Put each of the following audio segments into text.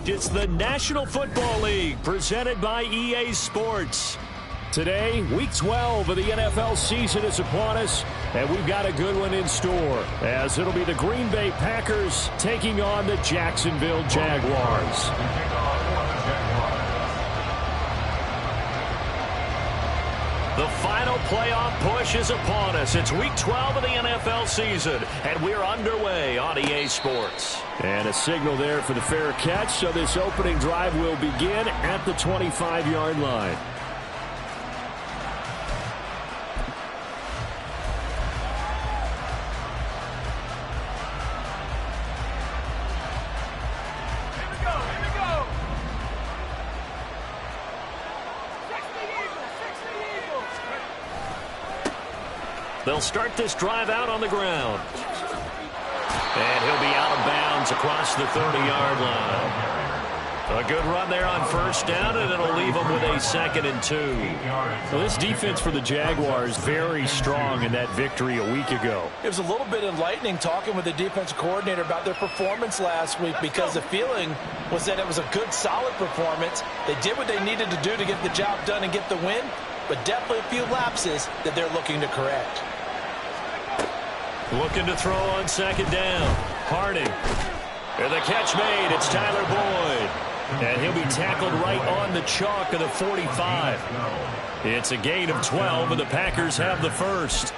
fact, it's the National Football League presented by EA Sports. Today, Week 12 of the NFL season is upon us, and we've got a good one in store, as it'll be the Green Bay Packers taking on the Jacksonville Jaguars. The final playoff push is upon us. It's Week 12 of the NFL season, and we're underway on EA Sports. And a signal there for the fair catch, so this opening drive will begin at the 25-yard line. They'll start this drive out on the ground. And he'll be out of bounds across the 30-yard line. A good run there on first down, and it'll leave them with a 2nd and 2. Well, this defense for the Jaguars very strong in that victory a week ago. It was a little bit enlightening talking with the defensive coordinator about their performance last week, because the feeling was that it was a good, solid performance. They did what they needed to do to get the job done and get the win, but definitely a few lapses that they're looking to correct. Looking to throw on 2nd down. Harding. And the catch made. It's Tyler Boyd. And he'll be tackled right on the chalk of the 45. It's a gain of 12, and the Packers have the first.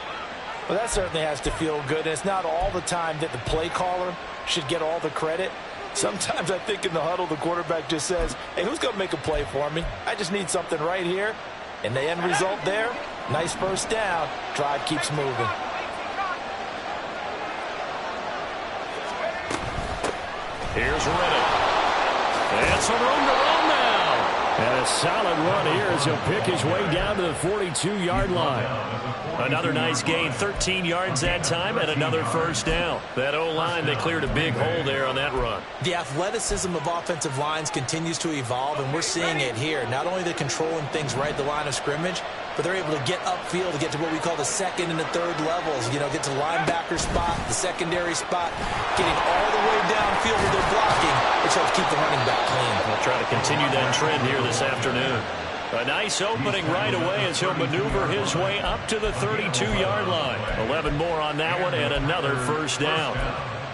Well, that certainly has to feel good. And it's not all the time that the play caller should get all the credit. Sometimes I think in the huddle, the quarterback just says, hey, who's going to make a play for me? I just need something right here. And the end result there, nice first down. Drive keeps moving. Here's Reddick. And some room to run now. And a solid run here as he'll pick his way down to the 42-yard line. Another nice gain, 13 yards that time, and another first down. That O-line, they cleared a big hole there on that run. The athleticism of offensive lines continues to evolve, and we're seeing it here. Not only the controlling things right at the line of scrimmage, but they're able to get upfield to get to what we call the 2nd and the 3rd levels. You know, get to the linebacker spot, the secondary spot, getting all the way downfield with their blocking, which helps keep the running back clean. We'll try to continue that trend here this afternoon. A nice opening right away as he'll maneuver his way up to the 32-yard line. 11 more on that one and another first down.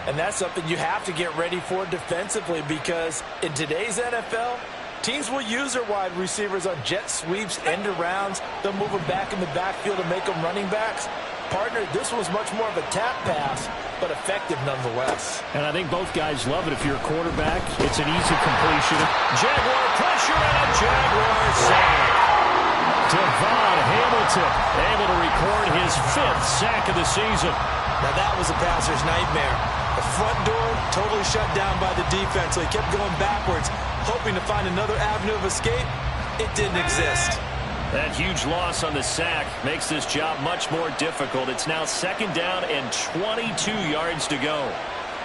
And that's something you have to get ready for defensively, because in today's NFL, teams will use their wide receivers on jet sweeps, end arounds. They'll move them back in the backfield and make them running backs. Partner, this was much more of a tap pass, but effective nonetheless. And I think both guys love it. If you're a quarterback, it's an easy completion. Jaguar pressure and a Jaguar sack. Devon Hamilton able to record his 5th sack of the season. Now that was a passer's nightmare. The front door totally shut down by the defense, so he kept going backwards, hoping to find another avenue of escape. It didn't exist. That huge loss on the sack makes this job much more difficult. It's now 2nd down and 22 yards to go.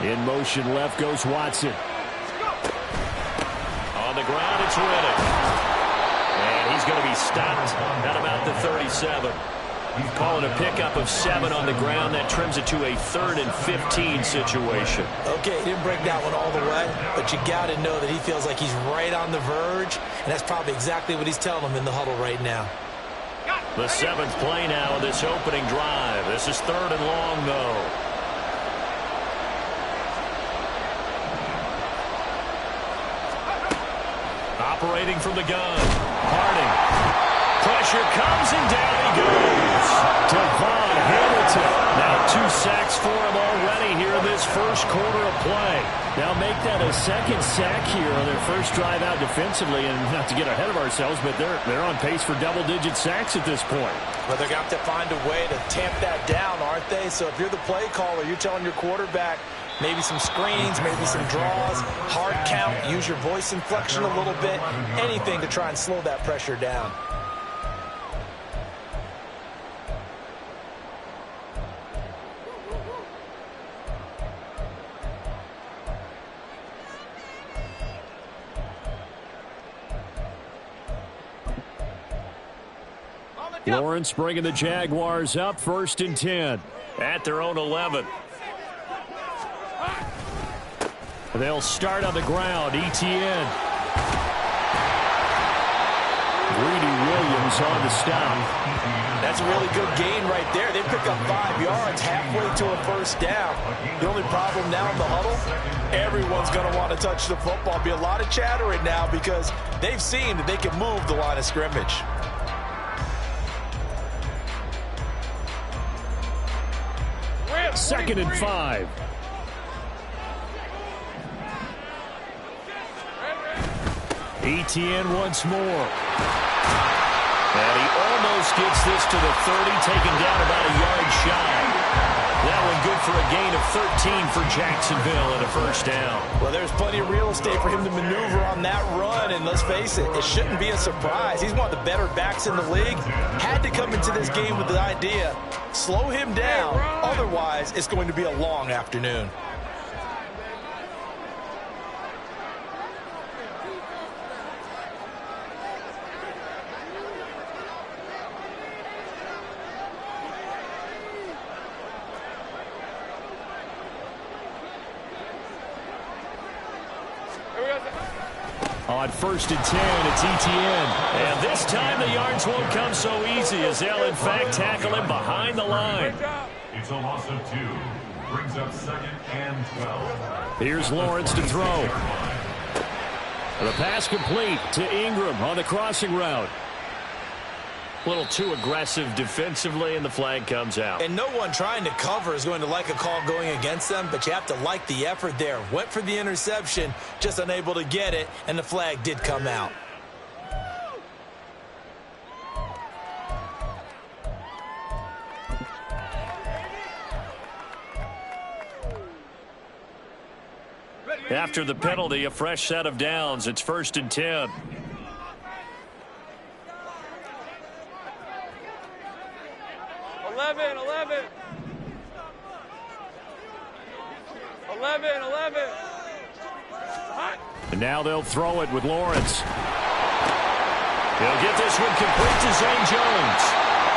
In motion left goes Watson. On the ground, it's Reddick. And he's going to be stopped at about the 37. Calling a pickup of 7 on the ground. That trims it to a 3rd and 15 situation. Okay, he didn't break that one all the way, but you got to know that he feels like he's right on the verge, and that's probably exactly what he's telling them in the huddle right now. The 7th play now of this opening drive. This is 3rd and long, though. Operating from the gun. Harding. Pressure comes, and down he goes. Devon Hamilton. Now 2 sacks for him already here in this first quarter of play. Now make that a 2nd sack here on their first drive out defensively, and not to get ahead of ourselves, but they're on pace for double-digit sacks at this point. But they're going to have to find a way to tamp that down, aren't they? So if you're the play caller, you're telling your quarterback maybe some screens, maybe some draws, hard count, use your voice inflection a little bit, anything to try and slow that pressure down. Lawrence bringing the Jaguars up, 1st and 10. At their own 11. They'll start on the ground. ETN. Greedy Williams on the stop. That's a really good gain right there. They pick up 5 yards halfway to a first down. The only problem now in the huddle, everyone's going to want to touch the football. Be a lot of chattering now because they've seen that they can move the line of scrimmage. Second and 5. ETN once more. And he almost gets this to the 30, taken down about a yard shy. That one good for a gain of 13 for Jacksonville and a first down. Well, there's plenty of real estate for him to maneuver on that run, and let's face it, it shouldn't be a surprise. He's one of the better backs in the league. Had to come into this game with the idea, slow him down, otherwise it's going to be a long afternoon. On first and 10, it's ETN. And this time the yards won't come so easy as they'll, in fact, tackle him behind the line. It's a loss of 2. Brings up 2nd and 12. Here's Lawrence to throw. The pass complete to Ingram on the crossing route. A little too aggressive defensively, and the flag comes out. And no one trying to cover is going to like a call going against them, but you have to like the effort there. Went for the interception, just unable to get it, and the flag did come out. After the penalty, a fresh set of downs. It's first and 10. 11. And now they'll throw it with Lawrence. He'll get this one complete to Zane Jones.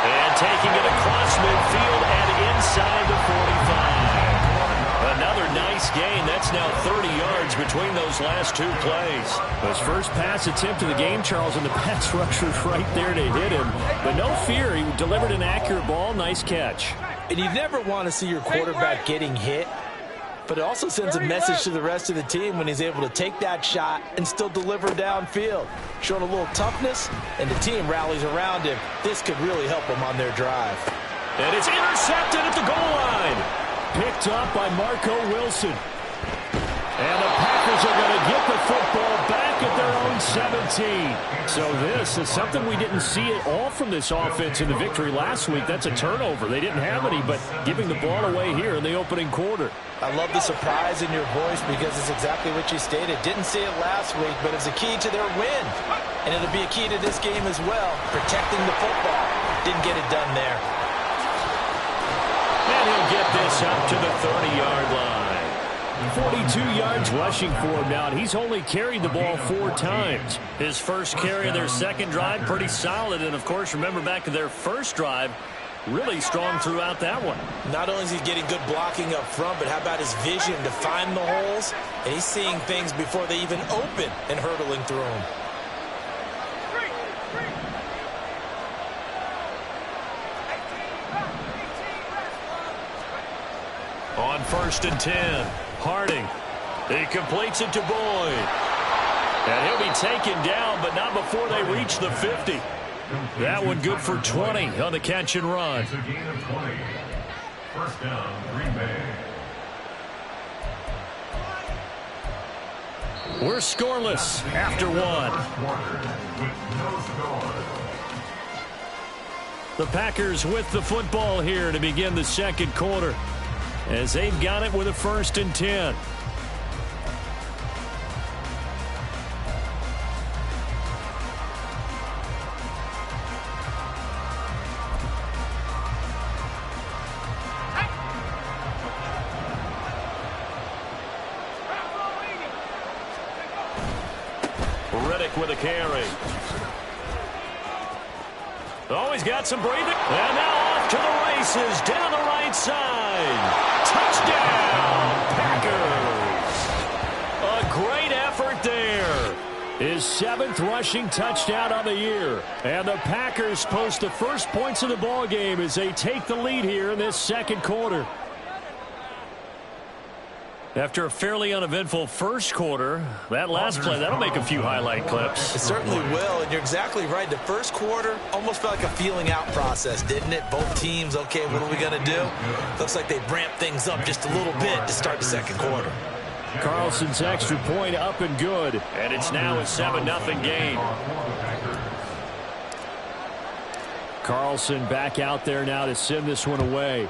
And taking it across midfield and inside the 45. Another nice gain. That's now 30 yards between those last 2 plays. His first pass attempt of the game, Charles, and the pass rusher's right there to hit him. But no fear, he delivered an accurate ball. Nice catch. And you never want to see your quarterback getting hit, but it also sends a message to the rest of the team when he's able to take that shot and still deliver downfield. Showing a little toughness, and the team rallies around him. This could really help them on their drive. And it's intercepted at the goal line. Picked up by Marco Wilson. And the Packers are going to get the football back at their own 17. So this is something we didn't see at all from this offense in the victory last week. That's a turnover. They didn't have any, but giving the ball away here in the opening quarter. I love the surprise in your voice because it's exactly what you stated. Didn't see it last week, but it's a key to their win. And it'll be a key to this game as well, protecting the football. Didn't get it done there. And he'll get this up to the 30-yard line. 42 yards rushing for him now, and he's only carried the ball 4 times. His first carry of their second drive, pretty solid. And, of course, remember back to their first drive, really strong throughout that one. Not only is he getting good blocking up front, but how about his vision to find the holes? And he's seeing things before they even open and hurtling through them. On first and 10, Harding. He completes it to Boyd. And he'll be taken down, but not before they reach the 50. That one good for 20 on the catch and run. It's a gain of 20. First down, Green Bay. We're scoreless after 1. With no score. The Packers with the football here to begin the second quarter, as they've got it with a first and 10. Riddick with a carry. Oh, he's got some breathing. And now off to the races down the right side. Touchdown, Packers. His 7th rushing touchdown on the year. And the Packers post the first points of the ball game as they take the lead here in this second quarter. After a fairly uneventful first quarter, that last play, that'll make a few highlight clips. It certainly will, and you're exactly right. The first quarter almost felt like a feeling out process, didn't it? Both teams, okay, what are we going to do? Looks like they ramped things up just a little bit to start the second quarter. Carlson's extra point up and good, and it's now a 7-0 game. Carlson back out there now to send this one away.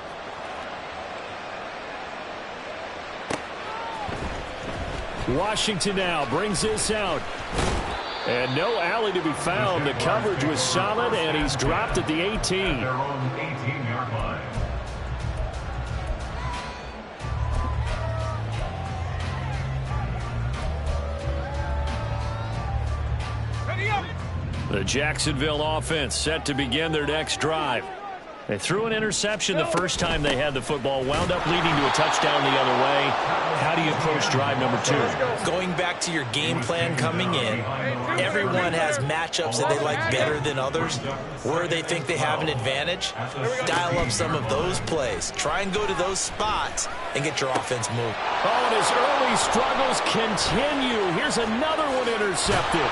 Washington now brings this out. And no alley to be found. The coverage was solid, and he's dropped at the 18. Their own 18-yard line. The Jacksonville offense set to begin their next drive. They threw an interception the first time they had the football, wound up leading to a touchdown the other way. How do you approach drive number 2? Going back to your game plan coming in, everyone has matchups that they like better than others, where they think they have an advantage. Dial up some of those plays. Try and go to those spots and get your offense moving. Oh, and his early struggles continue. Here's another one intercepted.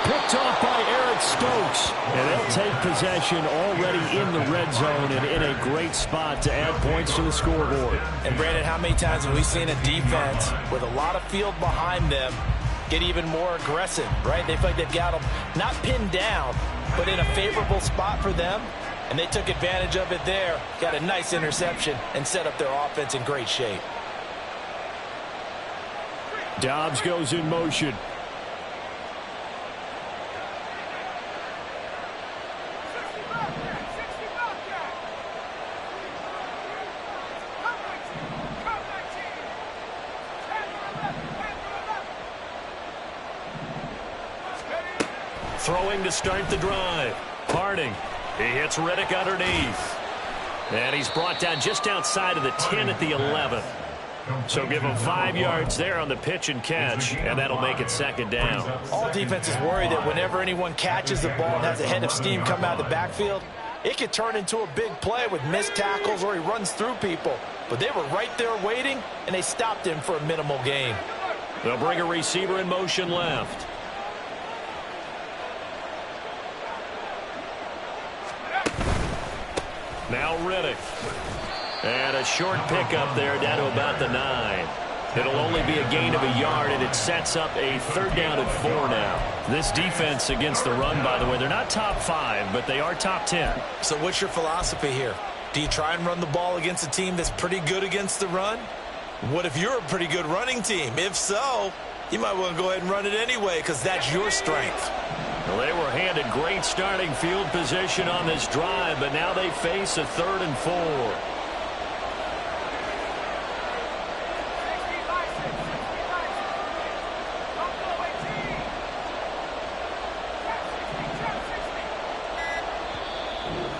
Picked off by Eric Stokes. And they'll take possession already in the red zone and in a great spot to add points to the scoreboard. And, Brandon, how many times have we seen a defense with a lot of field behind them get even more aggressive, right? They feel like they've got them not pinned down, but in a favorable spot for them. And they took advantage of it there, got a nice interception, and set up their offense in great shape. Dobbs goes in motion. Throwing to start the drive. Harding. He hits Riddick underneath. And he's brought down just outside of the 10 at the 11. So give him 5 yards there on the pitch and catch, and that'll make it second down. All defenses worry that whenever anyone catches the ball and has a head of steam come out of the backfield, it could turn into a big play with missed tackles or he runs through people. But they were right there waiting, and they stopped him for a minimal gain. They'll bring a receiver in motion left. Now Riddick. And a short pickup there down to about the 9. It'll only be a gain of a yard, and it sets up a 3rd down and 4 now. This defense against the run, by the way, they're not top 5, but they are top 10. So what's your philosophy here? Do you try and run the ball against a team that's pretty good against the run? What if you're a pretty good running team? If so, you might want to go ahead and run it anyway because that's your strength. Well, they were handed great starting field position on this drive, but now they face a 3rd and 4.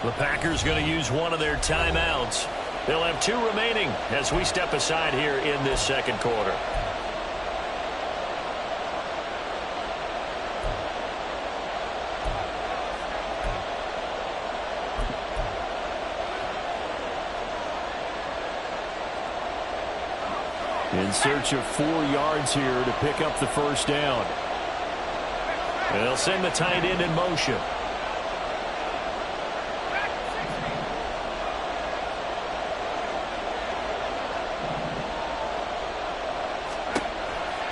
The Packers going to use one of their timeouts. They'll have 2 remaining as we step aside here in this second quarter. In search of 4 yards here to pick up the first down. And they'll send the tight end in motion.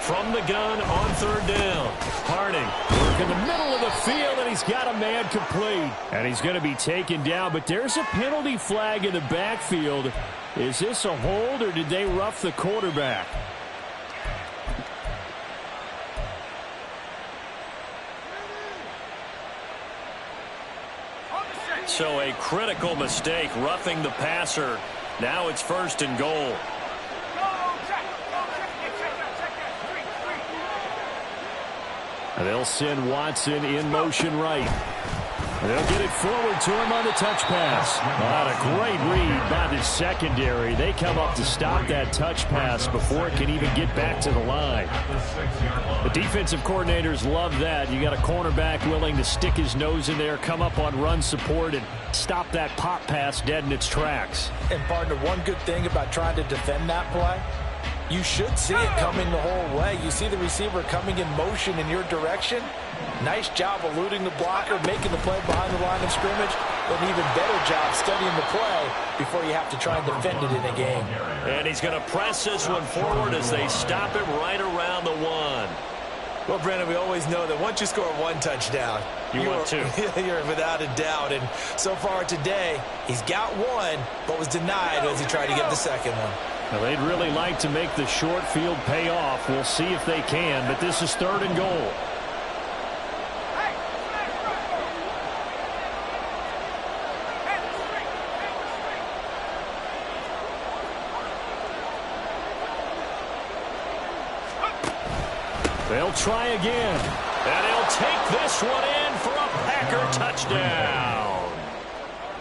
From the gun on 3rd down. Harding work in the middle of the field, and he's got a man complete. And he's going to be taken down, but there's a penalty flag in the backfield. Is this a hold, or did they rough the quarterback? So a critical mistake, roughing the passer. Now it's 1st and goal. And they'll send Watson in motion right. They'll get it forward to him on the touch pass. What a great read by the secondary. They come up to stop that touch pass before it can even get back to the line. The defensive coordinators love that. You got a cornerback willing to stick his nose in there, come up on run support, and stop that pop pass dead in its tracks. And, partner, one good thing about trying to defend that play, you should see it coming the whole way. You see the receiver coming in motion in your direction. Nice job eluding the blocker, making the play behind the line of scrimmage, but an even better job studying the play before you have to try and defend it in a game. And he's going to press this one forward as they stop him right around the 1. Well, Brandon, we always know that once you score one touchdown, you're 2. You're without a doubt. And so far today, he's got one, but was denied as he tried to get the second one. Well, they'd really like to make the short field pay off. We'll see if they can, but this is 3rd and goal. They'll try again. And he'll take this one in for a Packer touchdown.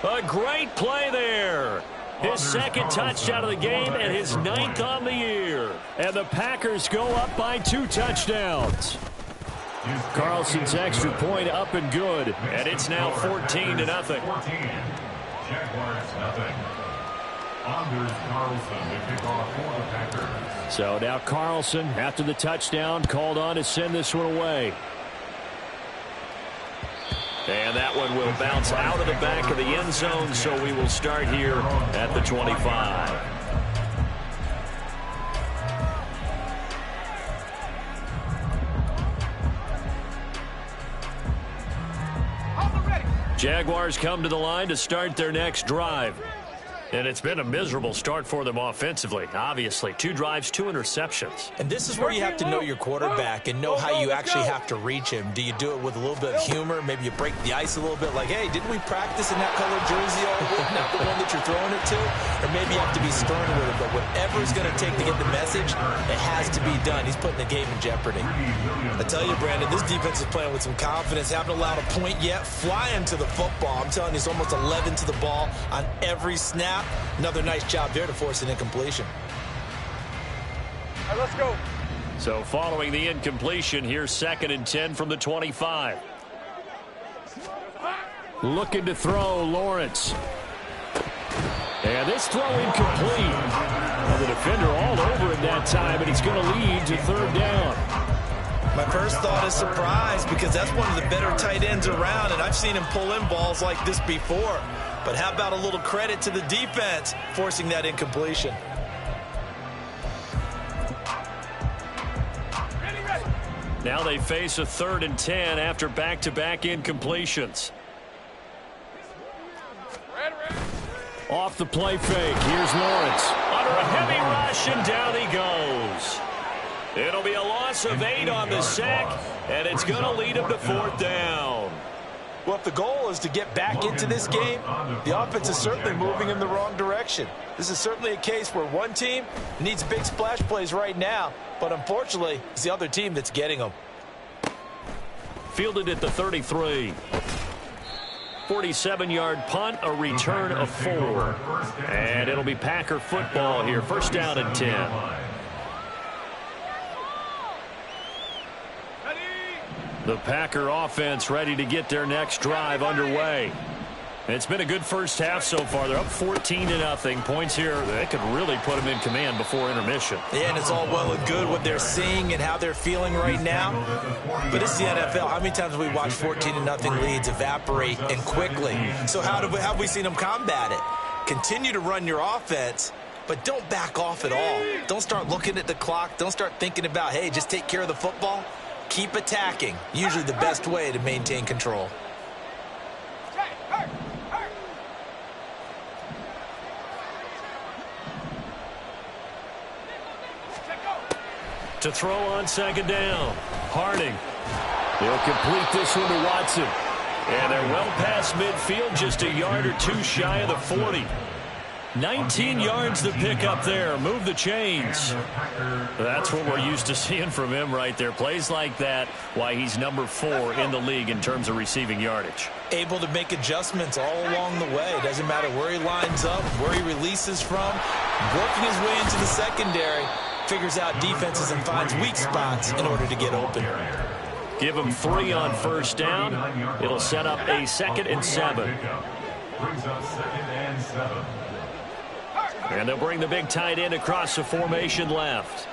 A great play there. His 2nd touchdown of the game and his 9th on the year. And the Packers go up by 2 touchdowns. Carlson's extra point up and good. And it's now 14-0. Jaguars nothing. Anders Carlson to kick off for the Packers. So now Carlson, after the touchdown, called on to send this one away. And that one will bounce out of the back of the end zone, so we will start here at the 25. Jaguars come to the line to start their next drive. And it's been a miserable start for them offensively, obviously. 2 drives, 2 interceptions. And this is where you have to know your quarterback and know how you actually have to reach him. Do you do it with a little bit of humor? Maybe you break the ice a little bit, like, hey, didn't we practice in that colored jersey all week? Not the one that you're throwing it to? Or maybe you have to be stern with it. But whatever it's going to take to get the message, it has to be done. He's putting the game in jeopardy. I tell you, Brandon, this defense is playing with some confidence. Haven't allowed a point yet. Flying to the football. I'm telling you, it's almost 11 to the ball on every snap. Another nice job there to force an incompletion. All right, let's go. So following the incompletion, here's 2nd and 10 from the 25. Looking to throw, Lawrence. And this throw incomplete. Well, the defender all over him that time, and he's going to lead to 3rd down. My first thought is surprise, because that's one of the better tight ends around, and I've seen him pull in balls like this before. But how about a little credit to the defense forcing that incompletion? Now they face a 3rd and 10 after back-to-back incompletions. Off the play fake. Here's Lawrence. Under a heavy rush, and down he goes. It'll be a loss of 8 on the sack, and it's going to lead him to 4th down. Well, if the goal is to get back into this game, the offense is certainly moving in the wrong direction. This is certainly a case where one team needs big splash plays right now, but unfortunately, it's the other team that's getting them. Fielded at the 33. 47-yard punt, a return of 4. And it'll be Packer football here. 1st down and 10. The Packer offense ready to get their next drive underway. It's been a good first half so far. They're up 14-0. Points here, they could really put them in command before intermission. Yeah, and it's all well and good what they're seeing and how they're feeling right now. But it's the NFL. How many times have we watched 14-0 leads evaporate and quickly? So how have we seen them combat it? Continue to run your offense, but don't back off at all. Don't start looking at the clock. Don't start thinking about, hey, just take care of the football. Keep attacking. Usually the best way to maintain control. To throw on 2nd down. Harding. He'll complete this one to Watson. And they're well past midfield, just a yard or 2 shy of the 40. 19 yards to pick up there. Move the chains. That's what we're used to seeing from him right there. Plays like that, why he's number 4 in the league in terms of receiving yardage. Able to make adjustments all along the way. Doesn't matter where he lines up, where he releases from. Working his way into the secondary. Figures out defenses and finds weak spots in order to get open. Give him 3 on first down. It'll set up a 2nd and 7. Brings up 2nd and 7. And they'll bring the big tight end across the formation left.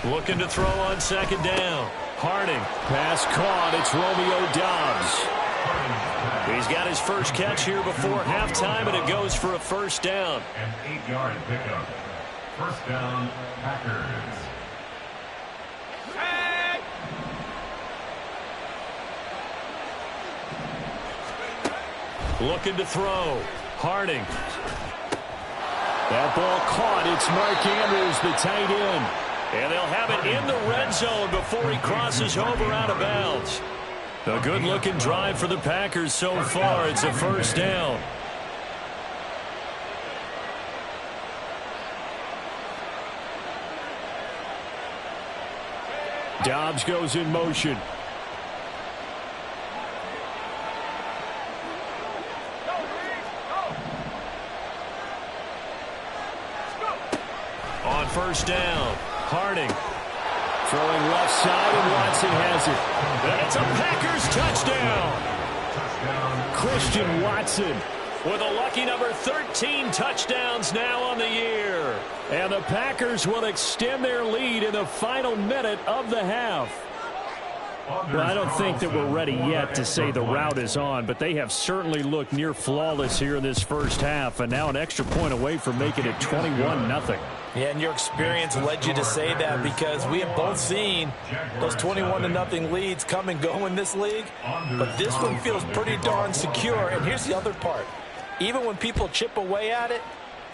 Looking to throw on 2nd down. Harding. Pass caught. It's Romeo Doubs. He's got his first catch here before halftime, and it goes for a first down. An 8-yard pickup. First down, Packers. Looking to throw. Harding. That ball caught. It's Mark Andrews, the tight end. And they'll have it in the red zone before he crosses over out of bounds. A good-looking drive for the Packers so far. It's a first down. Dobbs goes in motion. On first down, Harding. Throwing left side, and Watson has it. And it's a Packers touchdown. Christian Watson. With a lucky number 13 touchdowns now on the year. And the Packers will extend their lead in the final minute of the half. Well, I don't think that we're ready yet to say the route is on, but they have certainly looked near flawless here in this first half, and now an extra point away from making it 21-0. Yeah, and your experience led you to say that because we have both seen those 21-0 leads come and go in this league. But this one feels pretty darn secure. And here's the other part. Even when people chip away at it,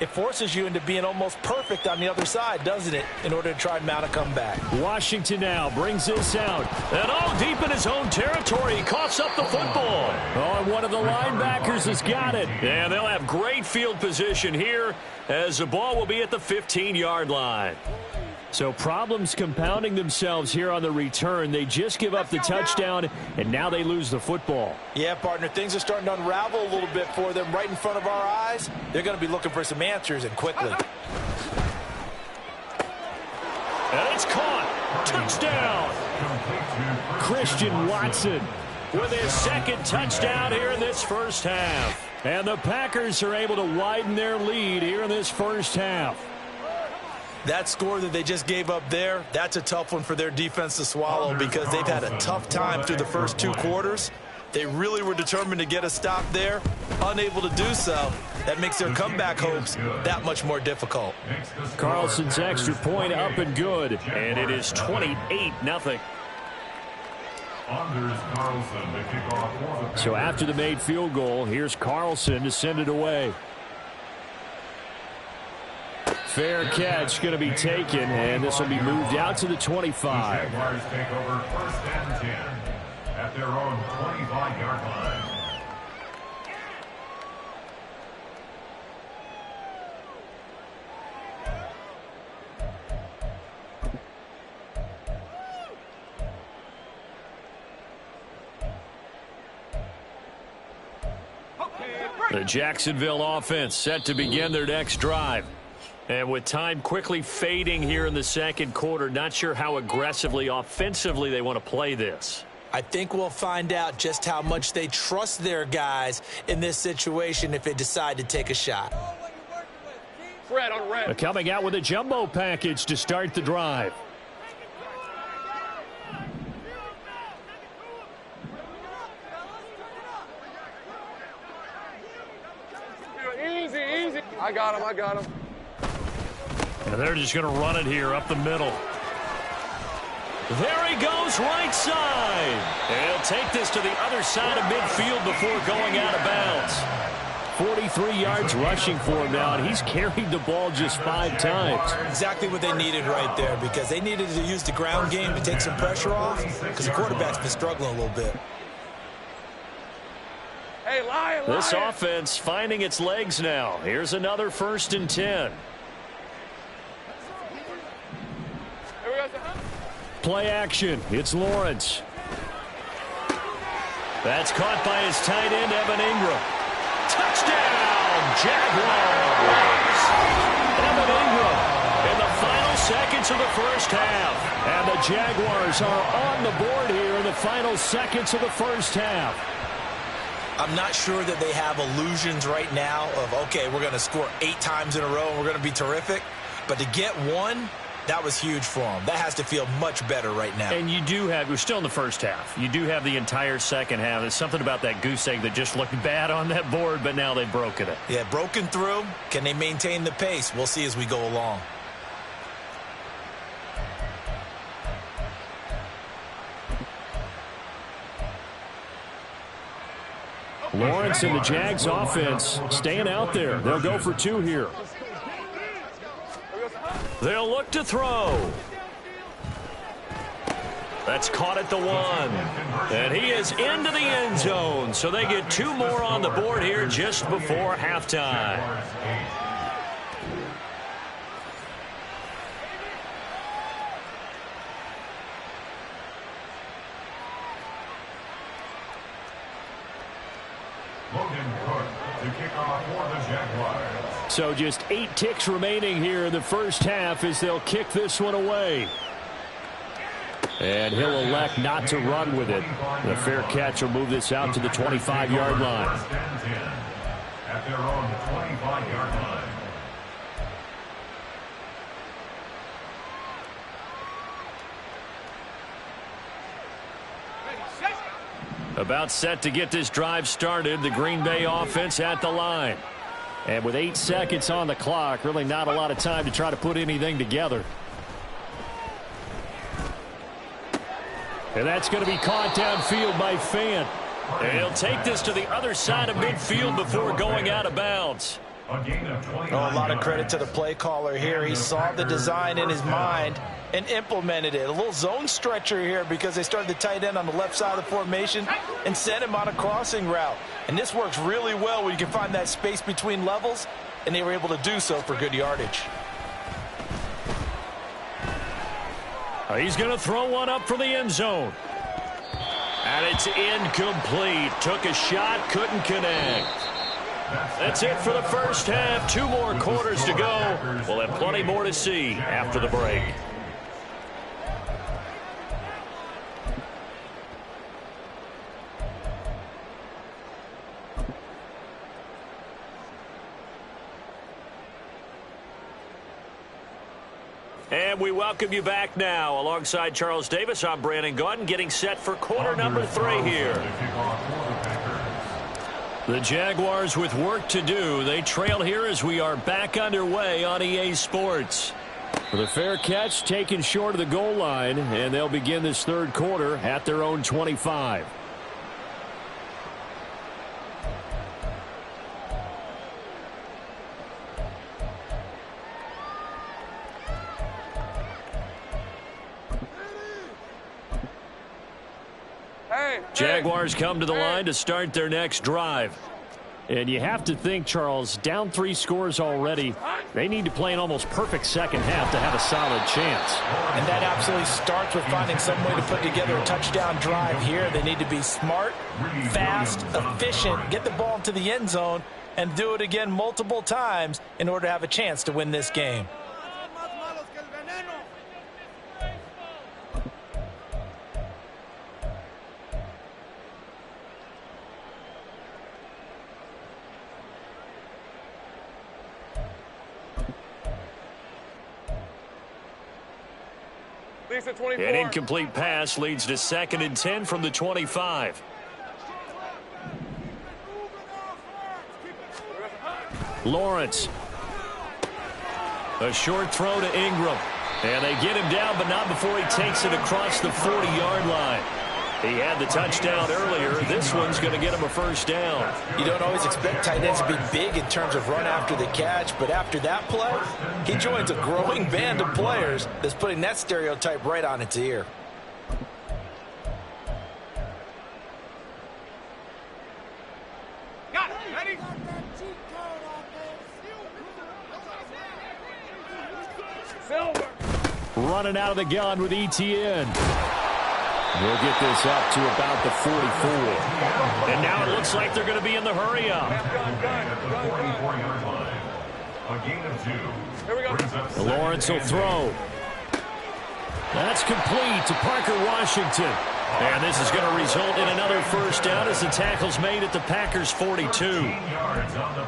it forces you into being almost perfect on the other side, doesn't it, in order to try and mount a comeback. Washington now brings this out. And all deep in his own territory, he coughs up the football. Oh, and one of the linebackers has got it. And they'll have great field position here as the ball will be at the 15-yard line. So problems compounding themselves here on the return. They just give up the touchdown, and now they lose the football. Yeah, partner, things are starting to unravel a little bit for them right in front of our eyes. They're going to be looking for some answers, and quickly. And it's caught. Touchdown. Christian Watson with his 2nd touchdown here in this first half. And the Packers are able to widen their lead here in this first half. That score that they just gave up there, that's a tough one for their defense to swallow because they've had a tough time through the first 2 quarters. They really were determined to get a stop there, unable to do so. That makes their comeback hopes that much more difficult. Carlson's extra point up and good. And it is 28-0. So after the made field goal, here's Carlson to send it away. Fair catch going to be taken, and this will be moved out to the 25. Jaguars take over 1st and 10 at their own 25-yard line. The Jacksonville offense set to begin their next drive. And with time quickly fading here in the second quarter, not sure how aggressively, offensively they want to play this. I think we'll find out just how much they trust their guys in this situation if they decide to take a shot. Red on red. Coming out with a jumbo package to start the drive. Easy, easy. I got him. And they're just going to run it here up the middle. There he goes, right side. And he'll take this to the other side of midfield before going out of bounds. 43 yards rushing for him now, and he's carried the ball just 5 times. Exactly what they needed right there because they needed to use the ground game to take some pressure off because the quarterback's been struggling a little bit. Hey, lion, This lion. offense finding its legs now. Here's another 1st and 10. Play action. It's Lawrence. That's caught by his tight end, Evan Ingram. Touchdown, Jaguars! Evan Ingram in the final seconds of the first half. And the Jaguars are on the board here in the final seconds of the first half. I'm not sure that they have illusions right now of, okay, we're going to score 8 times in a row and we're going to be terrific. But to get one, that was huge for them. That has to feel much better right now. And you do have, we're still in the first half. You do have the entire second half. There's something about that goose egg that just looked bad on that board, but now they've broken it. Yeah, broken through. Can they maintain the pace? We'll see as we go along. Lawrence and the Jags offense staying out there. They'll go for 2 here. They'll look to throw. That's caught at the 1. And he is into the end zone. So they get 2 more on the board here just before halftime. So just 8 ticks remaining here in the first half as they'll kick this one away. And he'll elect not to run with it. The fair catch will move this out to the 25-yard line. At their own 25-yard line. About set to get this drive started. The Green Bay offense at the line. And with 8 seconds on the clock, really not a lot of time to try to put anything together. And that's going to be caught downfield by Fant. And he'll take this to the other side of midfield before going out of bounds. A lot of credit to the play caller here. He saw the design in his mind and implemented it. A little zone stretcher here because they started the tight end on the left side of the formation and sent him on a crossing route. And this works really well when you can find that space between levels, and they were able to do so for good yardage. He's going to throw one up for the end zone. And it's incomplete. Took a shot, couldn't connect. That's it for the first half. 2 more quarters to go. We'll have plenty more to see after the break. And we welcome you back now. Alongside Charles Davis, I'm Brandon Gaudin, getting set for quarter number 3 here. The Jaguars with work to do. They trail here as we are back underway on EA Sports. The fair catch taken short of the goal line, and they'll begin this third quarter at their own 25. Jaguars come to the line to start their next drive. And you have to think, Charles, down 3 scores already. They need to play an almost perfect second half to have a solid chance. And that absolutely starts with finding some way to put together a touchdown drive here. They need to be smart, fast, efficient, get the ball into the end zone, and do it again multiple times in order to have a chance to win this game. An incomplete pass leads to 2nd and 10 from the 25. Lawrence. A short throw to Ingram. And they get him down, but not before he takes it across the 40-yard line. He had the touchdown earlier. This one's going to get him a first down. You don't always expect tight ends to be big in terms of run after the catch, but after that play, he joins a growing band of players that's putting that stereotype right on its ear. running out of the gun with ETN. We'll get this up to about the 44. And now it looks like they're going to be in the hurry up. Lawrence will throw. That's complete to Parker Washington. And this is going to result in another first down as the tackle's made at the Packers' 42.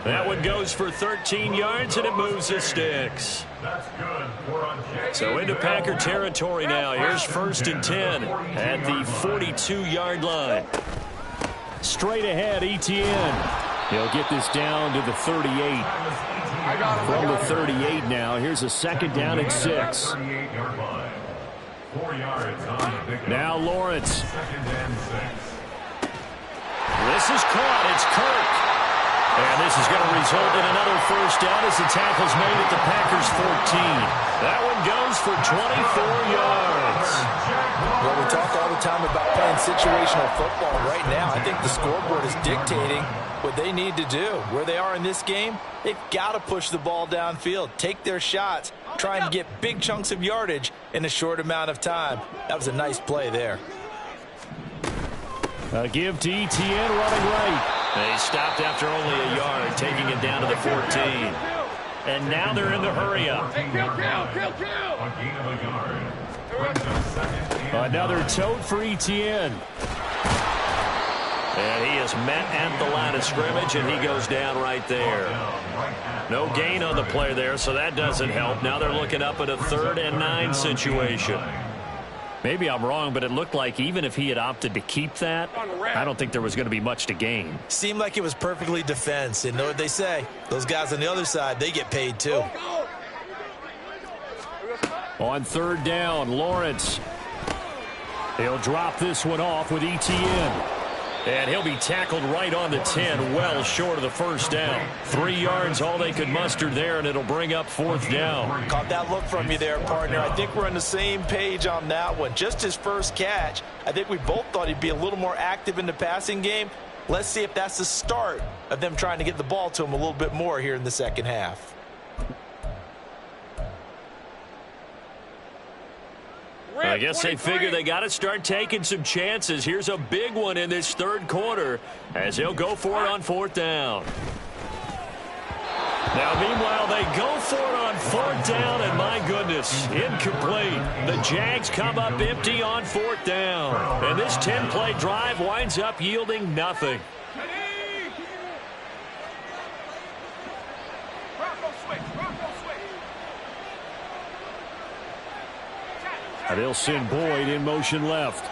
That one goes for 13 yards, and it moves the sticks. So into Packer territory now. Here's 1st and 10 at the 42-yard line. Straight ahead, ETN. He'll get this down to the 38. From the 38 now, here's a 2nd down and 6. Now Lawrence. This is caught. It's Kirk. And this is going to result in another first down as the tackle's made at the Packers' 14. That one goes for 24 yards. Well, we talk all the time about playing situational football. Right now, I think the scoreboard is dictating what they need to do. Where they are in this game, they've got to push the ball downfield, take their shots, try and get big chunks of yardage in a short amount of time. That was a nice play there. A give to ETN running right. They stopped after only a yard, taking it down to the 14. And now they're in the hurry-up. Another tote for ETN. And he is met at the line of scrimmage, and he goes down right there. No gain on the play there, so that doesn't help. Now they're looking up at a 3rd and 9 situation. Maybe I'm wrong, but it looked like even if he had opted to keep that, I don't think there was going to be much to gain. Seemed like it was perfectly defense. And know what they say? Those guys on the other side, they get paid too. On 3rd down, Lawrence. He'll drop this one off with ETN. And he'll be tackled right on the 10, well short of the first down. 3 yards, all they could muster there, and it'll bring up 4th down. Caught that look from you there, partner. I think we're on the same page on that one. Just his first catch, I think we both thought he'd be a little more active in the passing game. Let's see if that's the start of them trying to get the ball to him a little bit more here in the second half. I guess they figure they got to start taking some chances. Here's a big one in this 3rd quarter as they'll go for it on 4th down. Now, meanwhile, they go for it on 4th down, and my goodness, incomplete. The Jags come up empty on 4th down. And this 10-play drive winds up yielding nothing. They'll send Boyd in motion left.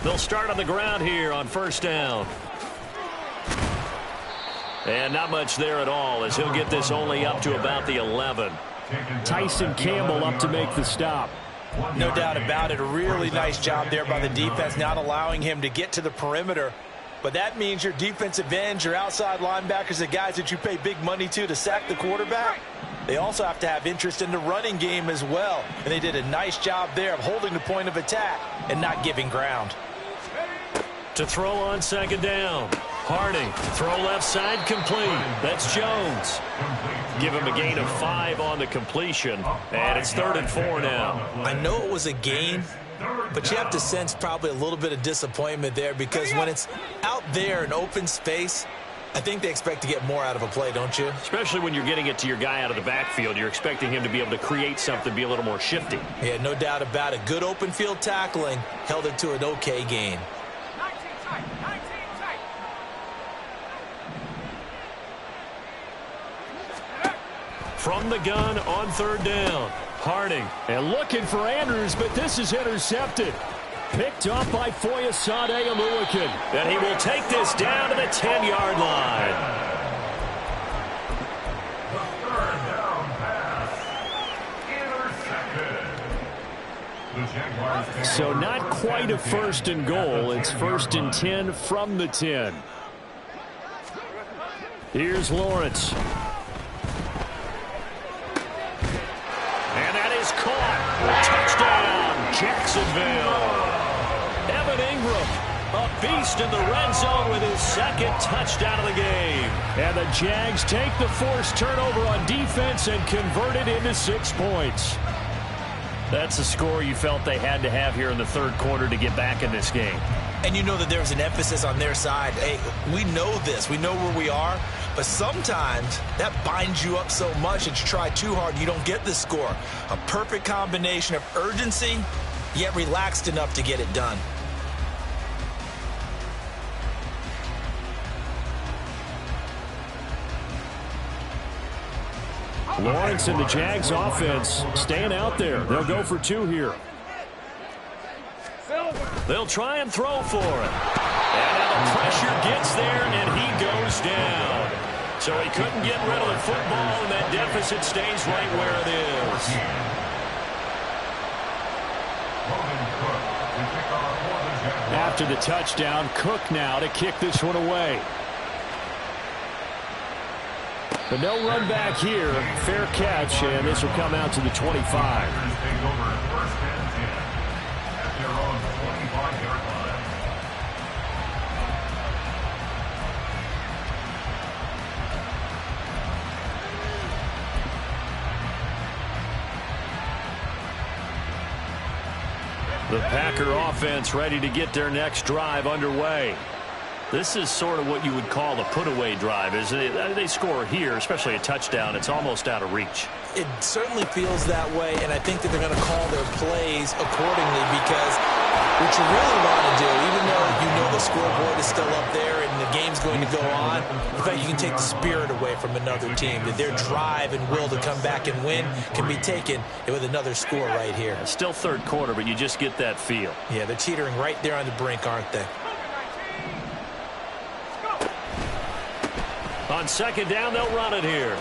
They'll start on the ground here on 1st down. And not much there at all as he'll get this only up to about the 11. Tyson Campbell up to make the stop. No doubt about it. A really nice job there by the defense, not allowing him to get to the perimeter. But that means your defensive ends, your outside linebackers, the guys that you pay big money to sack the quarterback, they also have to have interest in the running game as well. And they did a nice job there of holding the point of attack and not giving ground. To throw on 2nd down. Harding, throw left side, complete. That's Jones. Give him a gain of 5 on the completion. And it's 3rd and 4 now. I know it was a gain, but you have to sense probably a little bit of disappointment there because when it's out there in open space, I think they expect to get more out of a play, don't you? Especially when you're getting it to your guy out of the backfield. You're expecting him to be able to create something, be a little more shifty. Yeah, no doubt about it. Good open field tackling held it to an okay gain. From the gun on 3rd down. Harding. And looking for Andrews, but this is intercepted. Picked off by Foyesade Oluwakin. And he will take this down to the 10-yard line. The 3rd down pass. Intercepted. So not quite a 1st and goal. It's 1st and 10 from the 10. Here's Lawrence. And that is caught. Touchdown, Jacksonville. Evan Ingram A beast in the red zone with his second touchdown of the game. And the Jags take the forced turnover on defense and convert it into 6 points. That's a score you felt they had to have here in the third quarter to get back in this game. And you know that there's an emphasis on their side. Hey, we know this. We know where we are. But sometimes that binds you up so much that you try too hard, you don't get the score. A perfect combination of urgency, yet relaxed enough to get it done. Lawrence and the Jags offense staying out there. They'll go for 2 here. They'll try and throw for it. And now the pressure gets there, and he goes down. So he couldn't get rid of the football, and that deficit stays right where it is. After the touchdown, Cook now to kick this one away. But no run back here. Fair catch, and this will come out to the 25. The Packer offense ready to get their next drive underway. This is sort of what you would call a put-away drive, isn't it? They score here, especially a touchdown. It's almost out of reach. It certainly feels that way, and I think that they're going to call their plays accordingly because what you really want to do, even though you know the scoreboard is still up there and the game's going to go on, in fact, you can take the spirit away from another team. That their drive and will to come back and win can be taken with another score right here. It's still third quarter, but you just get that feel. Yeah, they're teetering right there on the brink, aren't they? On second down, they'll run it here.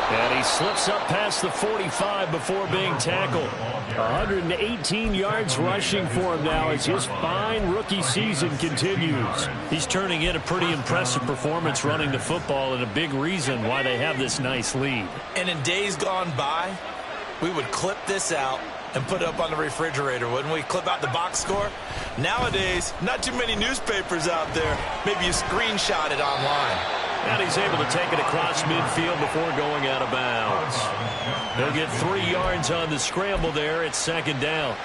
And he slips up past the 45 before being tackled. 118 yards rushing for him now as his fine rookie season continues. He's turning in a pretty impressive performance running the football, and a big reason why they have this nice lead. And in days gone by, we would clip this out and put it up on the refrigerator, wouldn't we? Clip out the box score. Nowadays, not too many newspapers out there. Maybe you screenshot it online. And he's able to take it across midfield before going out of bounds. He'll get 3 yards on the scramble there. It's second down.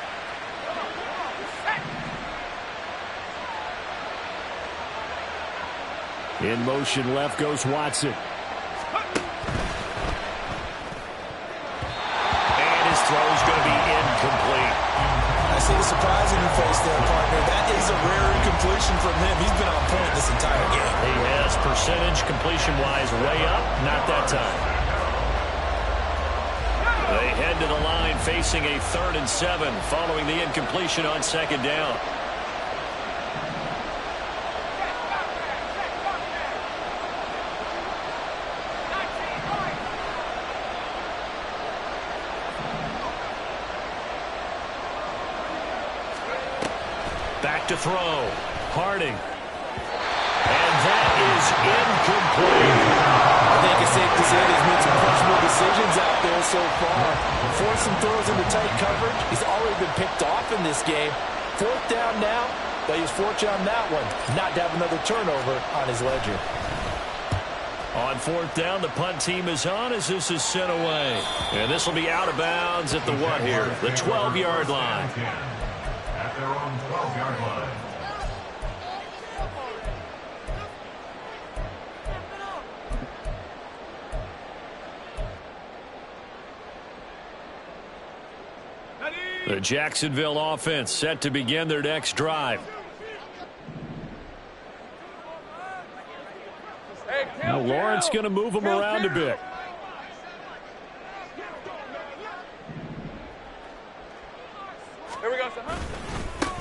In motion left goes Watson. And his throw is going to be incomplete. I see the surprise in your face there, partner. That is a rare incompletion from him. He's been on point this entire game. He has percentage completion-wise way up. Not that time. They head to the line facing a 3rd and 7 following the incompletion on second down. Back to throw. Harding. And that is incomplete. I think it's safe to say he's made some questionable decisions out there so far. Forced some throws into tight coverage. He's already been picked off in this game. 4th down now, but he's fortunate on that one not to have another turnover on his ledger. On 4th down, the punt team is on as this is sent away. And this will be out of bounds at the what here? The 12-yard line. At their own 12-yard line. The Jacksonville offense set to begin their next drive. Now Lawrence going to move him around a bit. Here we go, son.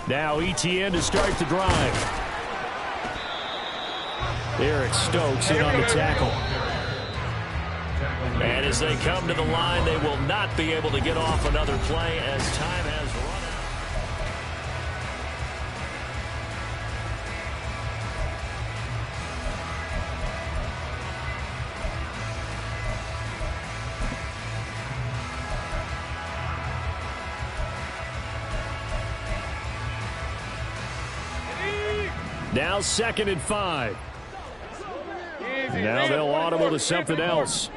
Now ETN to start the drive. Eric Stokes in on the tackle. And as they come to the line, they will not be able to get off another play as time has run out. Now 2nd and 5. Now they'll audible to something else.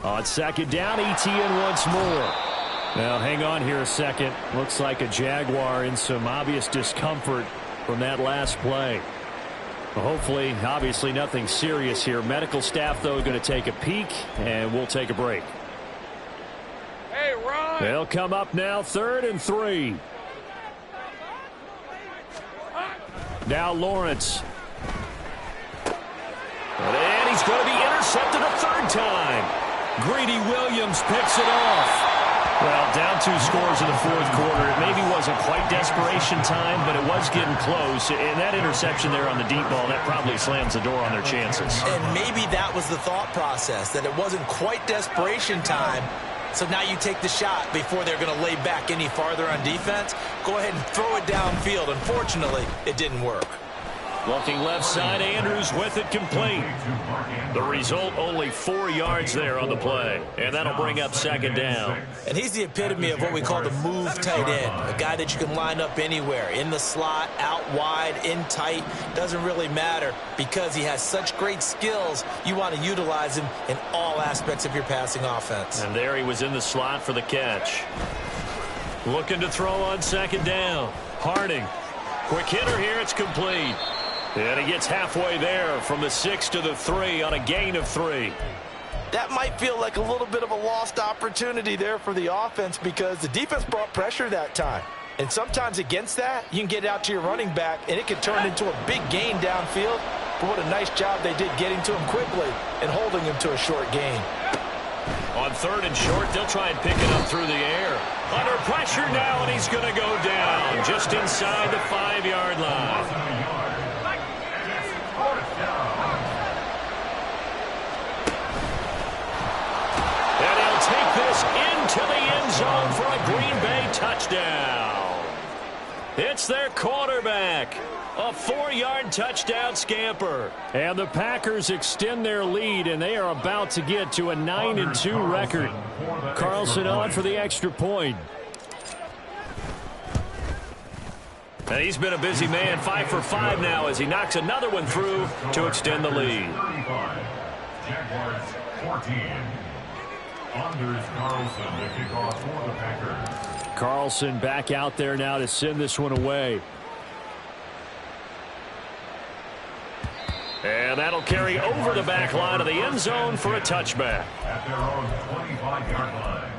On 2nd down, ETN once more. Now hang on here a second. Looks like a Jaguar in some obvious discomfort from that last play. Well, hopefully, obviously nothing serious here. Medical staff, though, going to take a peek, and we'll take a break. Hey, Ron. They'll come up now 3rd and 3. Now Lawrence. And he's going to be intercepted a 3rd time. Greedy Williams picks it off. Well, down 2 scores in the 4th quarter. It maybe wasn't quite desperation time, but it was getting close. And that interception there on the deep ball, that probably slams the door on their chances. And maybe that was the thought process, that it wasn't quite desperation time. So now you take the shot before they're going to lay back any farther on defense. Go ahead and throw it downfield. Unfortunately, it didn't work. Looking left side, Andrews with it complete. The result, only 4 yards there on the play. And that'll bring up 2nd down. And he's the epitome of what we call the move tight end. A guy that you can line up anywhere. In the slot, out wide, in tight. Doesn't really matter because he has such great skills. You want to utilize him in all aspects of your passing offense. And there he was in the slot for the catch. Looking to throw on 2nd down. Harding. Quick hitter here. It's complete. And he gets halfway there from the 6 to the 3 on a gain of 3. That might feel like a little bit of a lost opportunity there for the offense because the defense brought pressure that time. And sometimes against that, you can get it out to your running back, and it can turn into a big gain downfield. But what a nice job they did getting to him quickly and holding him to a short gain. On 3rd and short, they'll try and pick it up through the air. Under pressure now, and he's going to go down just inside the 5-yard line. Take this into the end zone for a Green Bay touchdown. It's their quarterback. A 4-yard touchdown scamper. And the Packers extend their lead, and they are about to get to a 9-2 record. Carlson on for the extra point. And he's been a busy man, 5 for 5 now as he knocks another one through to extend the lead. Jaguars 14. Anders Carlson, the kickoff for the Packers. Carlson back out there now to send this one away. And that'll carry over the back line of the end zone for a touchback. At their own 25-yard line.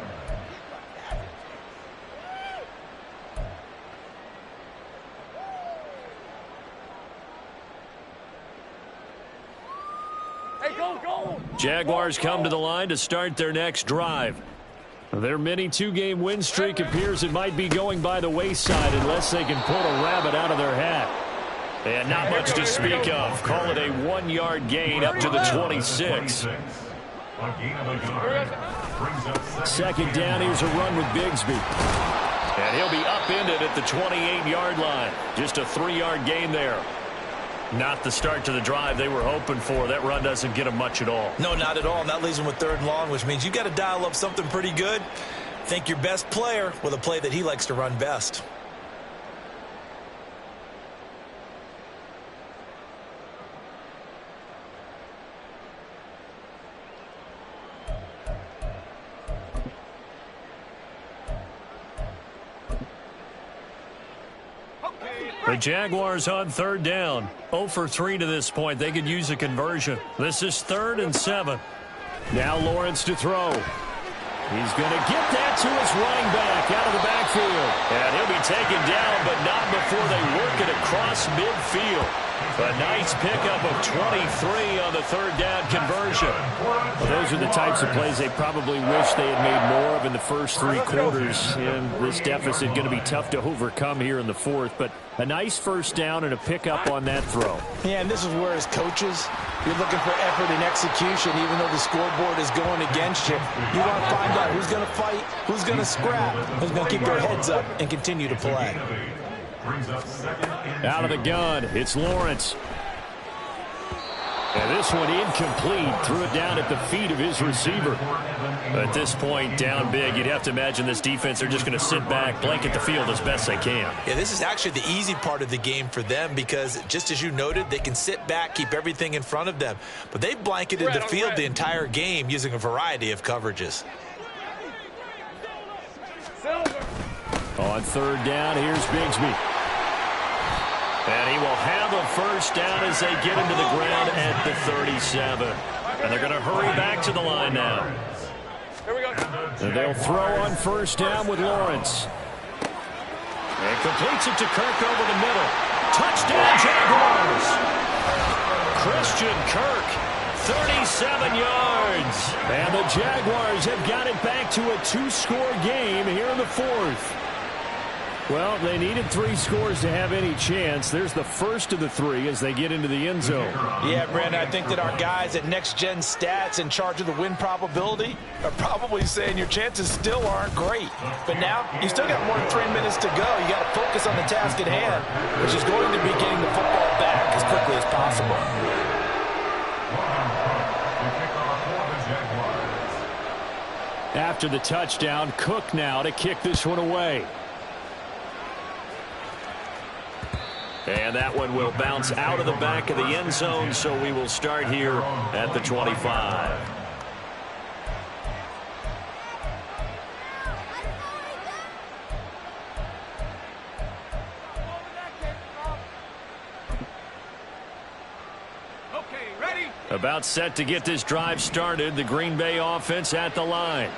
Jaguars come to the line to start their next drive. Their mini 2-game win streak appears it might be going by the wayside unless they can pull a rabbit out of their hat. And not much to speak of. Call it a 1-yard gain up to the 26. 2nd down, here's a run with Bigsby. And he'll be upended at the 28-yard line. Just a 3-yard gain there. Not the start to the drive they were hoping for. That run doesn't get them much at all. No, not at all. And that leaves them with 3rd and long, which means you got to dial up something pretty good. Think your best player with a play that he likes to run best. The Jaguars on 3rd down. 0 for 3 to this point. They could use a conversion. This is 3rd and 7. Now Lawrence to throw. He's going to get that to his running back out of the backfield. And he'll be taken down, but not before they work it across midfield. A nice pickup of 23 on the 3rd down conversion. Well, those are the types of plays they probably wish they had made more of in the first 3 quarters. And this deficit going to be tough to overcome here in the 4th. But a nice 1st down and a pickup on that throw. Yeah, and this is where, as coaches, you're looking for effort and execution, even though the scoreboard is going against you. You want to find out who's going to fight, who's going to scrap, who's going to keep their heads up and continue to play. Out of the gun, it's Lawrence. And this one incomplete. Threw it down at the feet of his receiver. At this point, down big, you'd have to imagine this defense are just going to sit back, blanket the field as best they can. Yeah, this is actually the easy part of the game for them because, just as you noted, they can sit back, keep everything in front of them. But they've blanketed the field the entire game using a variety of coverages. On third down, here's Bigsby. And he will have a first down as they get into the ground at the 37. And they're going to hurry back to the line now. Here we go. And they'll throw on first down with Lawrence. And completes it to Kirk over the middle. Touchdown, Jaguars! Christian Kirk, 37 yards. And the Jaguars have got it back to a two-score game here in the fourth. Well, they needed 3 scores to have any chance. There's the first of the 3 as they get into the end zone. Yeah, Brandon, I think that our guys at Next Gen Stats in charge of the win probability are probably saying your chances still aren't great. But now, you still got more than 3 minutes to go. You got to focus on the task at hand, which is going to be getting the football back as quickly as possible. After the touchdown, Cook now to kick this one away. And that one will bounce out of the back of the end zone, so we will start here at the 25. Okay, ready? About set to get this drive started, the Green Bay offense at the line.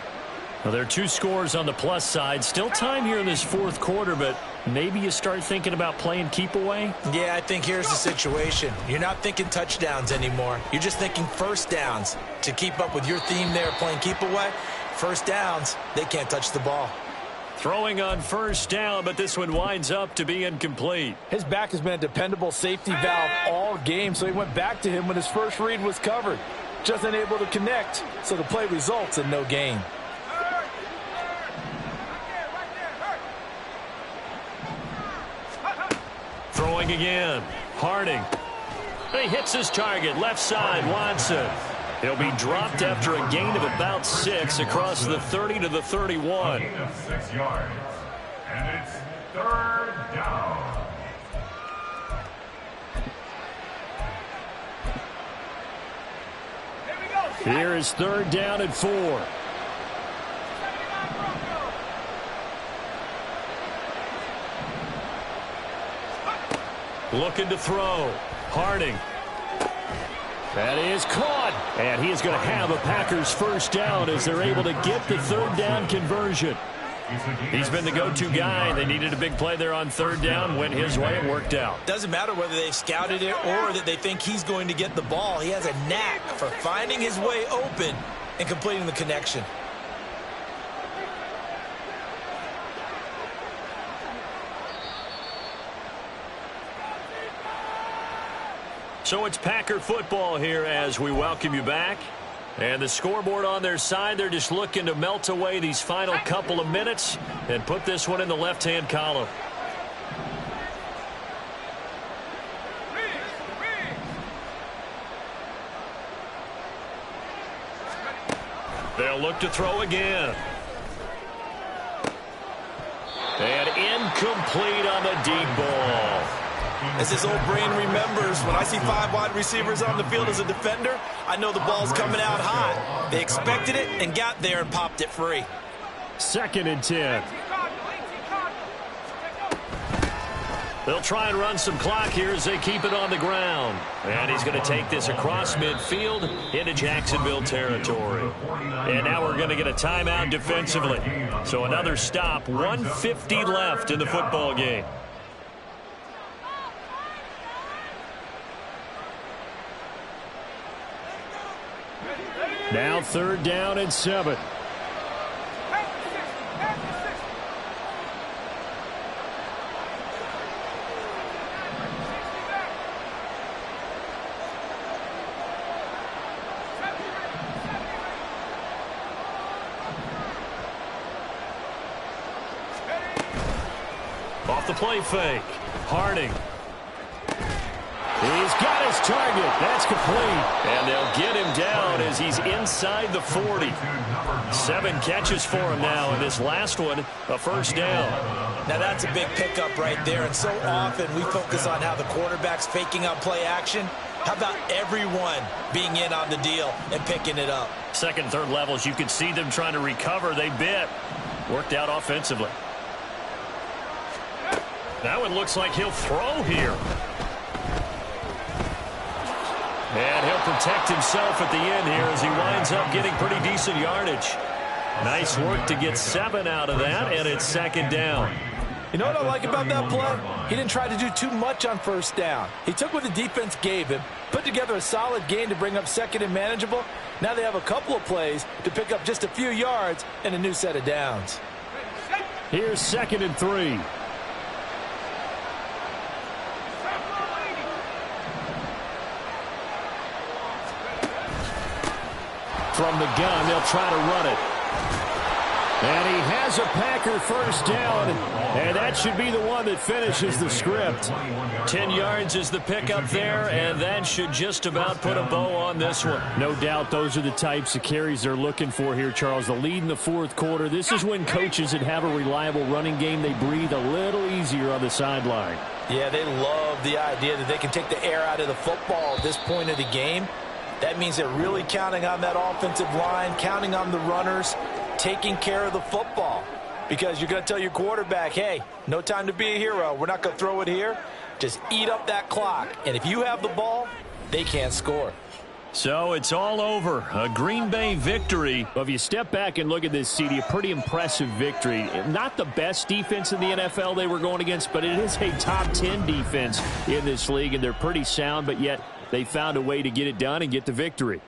Well, there are 2 scores on the plus side. Still time here in this fourth quarter, but maybe you start thinking about playing keep away? Yeah, I think here's the situation. You're not thinking touchdowns anymore. You're just thinking first downs. To keep up with your theme there, playing keep away, first downs, they can't touch the ball. Throwing on first down, but this one winds up to be incomplete. His back has been a dependable safety valve all game, so he went back to him when his first read was covered. Just unable to connect, so the play results in no gain. Throwing again. Harding. He hits his target. Left side, Watson. He'll be dropped after a gain of about 6 across the 30 to the 31. Gain of 6 yards. And it's third down. Here is third down and 4. Looking to throw. Harding. That is caught. And he is going to have a Packers first down as they're able to get the third down conversion. He's been the go-to guy. They needed a big play there on third down. Went his way and worked out. Doesn't matter whether they've scouted it or that they think he's going to get the ball. He has a knack for finding his way open and completing the connection. So it's Packer football here as we welcome you back. And the scoreboard on their side, they're just looking to melt away these final couple of minutes and put this one in the left-hand column. They'll look to throw again. And incomplete on the deep ball. As his old brain remembers, when I see 5 wide receivers on the field as a defender, I know the ball's coming out hot. They expected it and got there and popped it free. 2nd and 10. They'll try and run some clock here as they keep it on the ground. And he's going to take this across midfield into Jacksonville territory. And now we're going to get a timeout defensively. So another stop, 1:50 left in the football game. Now third down and 7. Off the play fake. Harding. He's got his target. That's complete. And they'll get him down as he's inside the 40. 7 catches for him now, and this last one, a first down. Now that's a big pickup right there, and so often we focus on how the quarterback's faking out play action. How about everyone being in on the deal and picking it up? Second, third levels, you can see them trying to recover. They bit. Worked out offensively. Now it looks like he'll throw here. And he'll protect himself at the end here as he winds up getting pretty decent yardage. Nice work to get 7 out of that, and it's second down. You know what I like about that play? He didn't try to do too much on first down. He took what the defense gave him, put together a solid gain to bring up second and manageable. Now they have a couple of plays to pick up just a few yards and a new set of downs. Here's 2nd and 3. From the gun, they'll try to run it. And he has a Packer first down, and that should be the one that finishes the script. 10 yards is the pickup there, and that should just about put a bow on this one. No doubt those are the types of carries they're looking for here, Charles. The lead in the fourth quarter. This is when coaches that have a reliable running game, they breathe a little easier on the sideline. Yeah, they love the idea that they can take the air out of the football at this point of the game. That means they're really counting on that offensive line, counting on the runners, taking care of the football. Because you're going to tell your quarterback, hey, no time to be a hero. We're not going to throw it here. Just eat up that clock. And if you have the ball, they can't score. So it's all over. A Green Bay victory. Well, if you step back and look at this, CD, a pretty impressive victory. Not the best defense in the NFL they were going against, but it is a top 10 defense in this league, and they're pretty sound, but yet they found a way to get it done and get the victory.